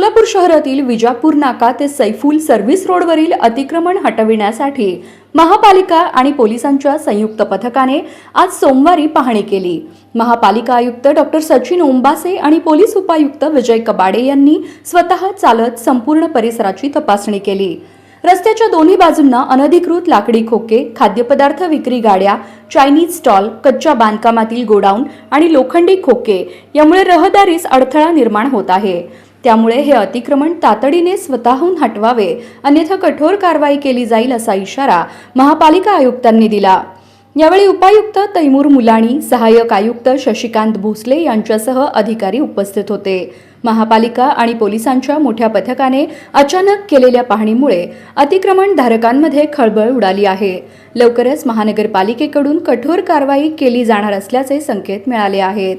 सोलापूर शहरातील विजापूर नाका ते सैफुल सर्व्हिस रोडवरील अतिक्रमण हटविण्यासाठी महापालिका आणि पोलिसांच्या संयुक्त पथकाने आज सोमवारी पाहणी केली। महापालिका आयुक्त डॉक्टर सचिन ओंबासे आणि पोलीस उपायुक्त विजय कबाडे यांनी स्वतः चालत संपूर्ण परिसराची तपासणी केली। रस्त्याच्या दोन्ही बाजूंना अनधिकृत लाकडी खोके, खाद्यपदार्थ विक्री गाड्या, चायनीज स्टॉल, कच्च्या बांधकामातील गोडाऊन आणि लोखंडी खोके यामुळे रहदारीस अडथळा निर्माण होत आहे। त्यामुळे हे अतिक्रमण तातडीने स्वतःहून हटवावे, अन्यथा कठोर कारवाई केली जाईल असा इशारा महापालिका आयुक्तांनी दिला। यावेळी उपायुक्त तैमूर मुलाणी, सहाय्यक आयुक्त शशिकांत भोसले यांच्यासह अधिकारी उपस्थित होते। महापालिका आणि पोलिसांच्या मोठ्या पथकाने अचानक केलेल्या पाहणीमुळे अतिक्रमण धारकांमध्ये खळबळ उडाली आहे। लवकरच महानगरपालिकेकडून कठोर कारवाई केली जाणार असल्याचे संकेत मिळाले आहेत।